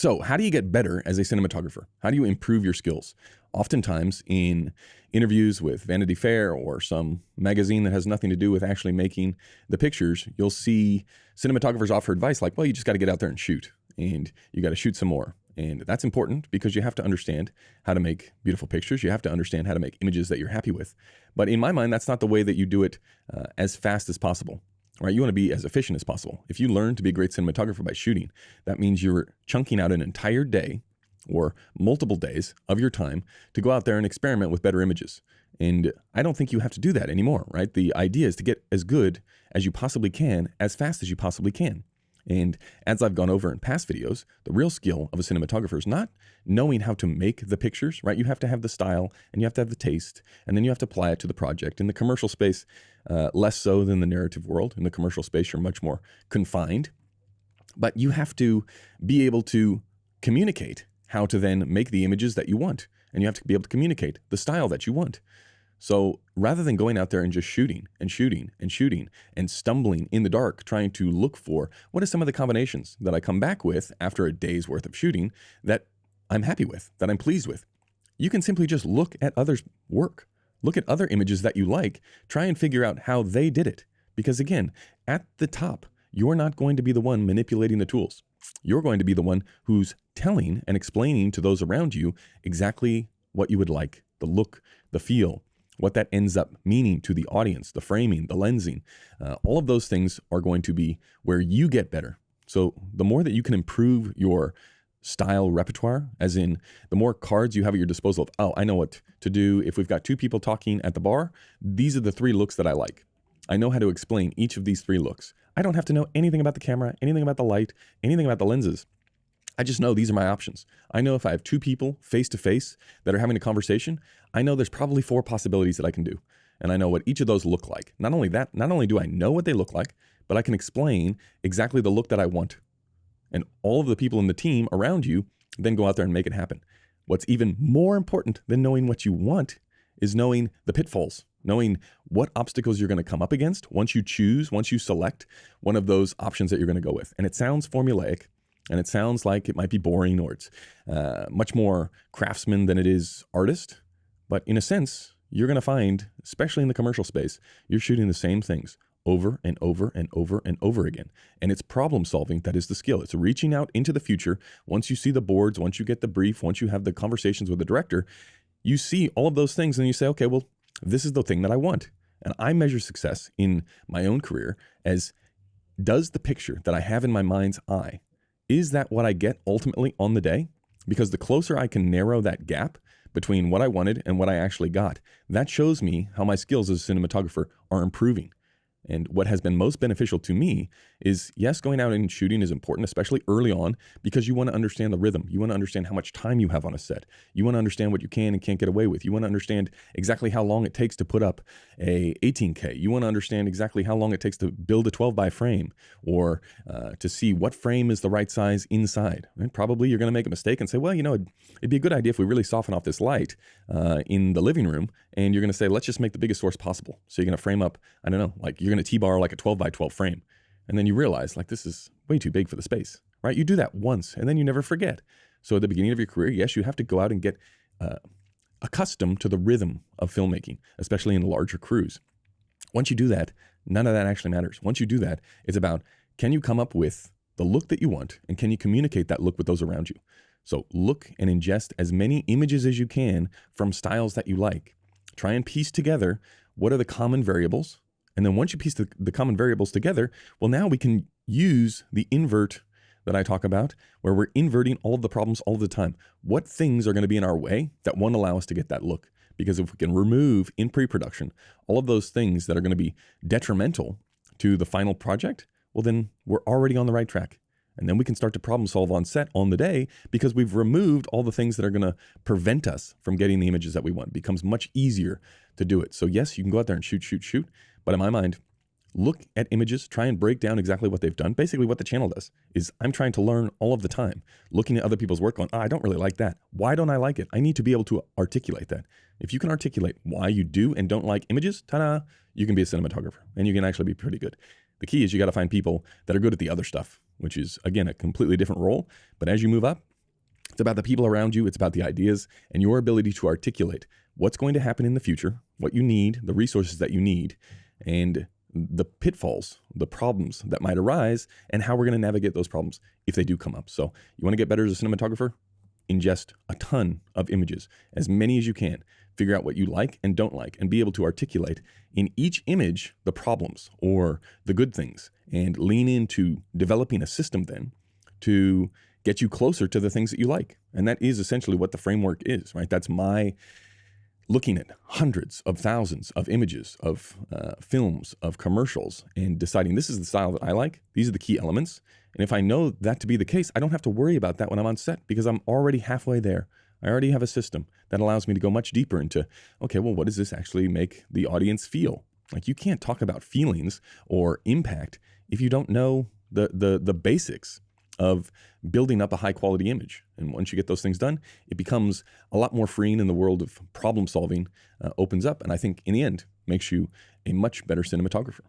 So how do you get better as a cinematographer? How do you improve your skills? Oftentimes in interviews with Vanity Fair or some magazine that has nothing to do with actually making the pictures, you'll see cinematographers offer advice like, well, you just got to get out there and shoot, and you got to shoot some more. And that's important because you have to understand how to make beautiful pictures. You have to understand how to make images that you're happy with. But in my mind, that's not the way that you do it as fast as possible. Right? You want to be as efficient as possible. If you learn to be a great cinematographer by shooting, that means you're chunking out an entire day or multiple days of your time to go out there and experiment with better images. And I don't think you have to do that anymore, right? The idea is to get as good as you possibly can, as fast as you possibly can. And as I've gone over in past videos, the real skill of a cinematographer is not knowing how to make the pictures, right? You have to have the style and you have to have the taste, and then you have to apply it to the project. In the commercial space, less so than the narrative world. In the commercial space, you're much more confined, but you have to be able to communicate how to then make the images that you want, and you have to be able to communicate the style that you want. So rather than going out there and just shooting and shooting and shooting and stumbling in the dark, trying to look for what are some of the combinations that I come back with after a day's worth of shooting that I'm happy with, that I'm pleased with, you can simply just look at others' work. Look at other images that you like, try and figure out how they did it. Because again, at the top, you're not going to be the one manipulating the tools. You're going to be the one who's telling and explaining to those around you exactly what you would like, the look, the feel, what that ends up meaning to the audience, the framing, the lensing. All of those things are going to be where you get better. So the more that you can improve your style repertoire, as in the more cards you have at your disposal of, oh, I know what to do. If we've got two people talking at the bar, these are the three looks that I like. I know how to explain each of these three looks. I don't have to know anything about the camera, anything about the light, anything about the lenses. I just know these are my options. I know if I have two people face to face that are having a conversation, I know there's probably 4 possibilities that I can do. And I know what each of those look like. Not only that, not only do I know what they look like, but I can explain exactly the look that I want. And all of the people in the team around you then go out there and make it happen. What's even more important than knowing what you want is knowing the pitfalls, knowing what obstacles you're going to come up against once you select one of those options that you're going to go with. And it sounds formulaic, and it sounds like it might be boring, or it's much more craftsman than it is artist. But in a sense, you're going to find, especially in the commercial space, you're shooting the same things over and over and over and over again. And it's problem solving that is the skill. It's reaching out into the future. Once you see the boards, once you get the brief, once you have the conversations with the director, you see all of those things and you say, okay, well, this is the thing that I want. And I measure success in my own career as, does the picture that I have in my mind's eye, is that what I get ultimately on the day? Because the closer I can narrow that gap between what I wanted and what I actually got, that shows me how my skills as a cinematographer are improving. And what has been most beneficial to me is, yes, going out and shooting is important, especially early on, because you want to understand the rhythm. You want to understand how much time you have on a set. You want to understand what you can and can't get away with. You want to understand exactly how long it takes to put up a 18K. You want to understand exactly how long it takes to build a 12 by frame, or to see what frame is the right size inside. And probably you're going to make a mistake and say, well, it'd be a good idea if we really soften off this light in the living room. And you're going to say, let's just make the biggest source possible. So you're going to frame up, I don't know, like you're going to T-bar like a 12 by 12 frame. And then you realize, like, this is way too big for the space, right? You do that once and then you never forget. So at the beginning of your career, yes, you have to go out and get accustomed to the rhythm of filmmaking, especially in larger crews. Once you do that, none of that actually matters. Once you do that, it's about, can you come up with the look that you want, and can you communicate that look with those around you? So look and ingest as many images as you can from styles that you like. Try and piece together what are the common variables. And then once you piece the common variables together, well, now we can use the invert that I talk about, where we're inverting all of the problems all the time. What things are going to be in our way that won't allow us to get that look? Because if we can remove in pre-production all of those things that are going to be detrimental to the final project, well, then we're already on the right track. And then we can start to problem solve on set on the day, because we've removed all the things that are going to prevent us from getting the images that we want. It becomes much easier to do it. So yes, you can go out there and shoot. But in my mind, look at images, try and break down exactly what they've done. Basically what the channel does is, I'm trying to learn all of the time, looking at other people's work going, I don't really like that. Why don't I like it? I need to be able to articulate that. If you can articulate why you do and don't like images, ta-da, you can be a cinematographer, and you can actually be pretty good. The key is you got to find people that are good at the other stuff, which is, again, a completely different role. But as you move up, It's about the people around you. It's about the ideas and your ability to articulate what's going to happen in the future, what you need, the resources that you need, and the pitfalls, the problems that might arise, and how we're going to navigate those problems if they do come up. So you want to get better as a cinematographer? Ingest a ton of images, as many as you can. Figure out what you like and don't like, and be able to articulate in each image the problems or the good things, and lean into developing a system then to get you closer to the things that you like. And that is essentially what the framework is, right? That's my looking at hundreds of thousands of images of films, of commercials, and deciding this is the style that I like. These are the key elements. And if I know that to be the case, I don't have to worry about that when I'm on set, because I'm already halfway there. I already have a system that allows me to go much deeper into, okay, well, what does this actually make the audience feel? Like, you can't talk about feelings or impact if you don't know the basics of building up a high quality image. And once you get those things done, it becomes a lot more freeing, in the world of problem solving opens up. And I think in the end makes you a much better cinematographer.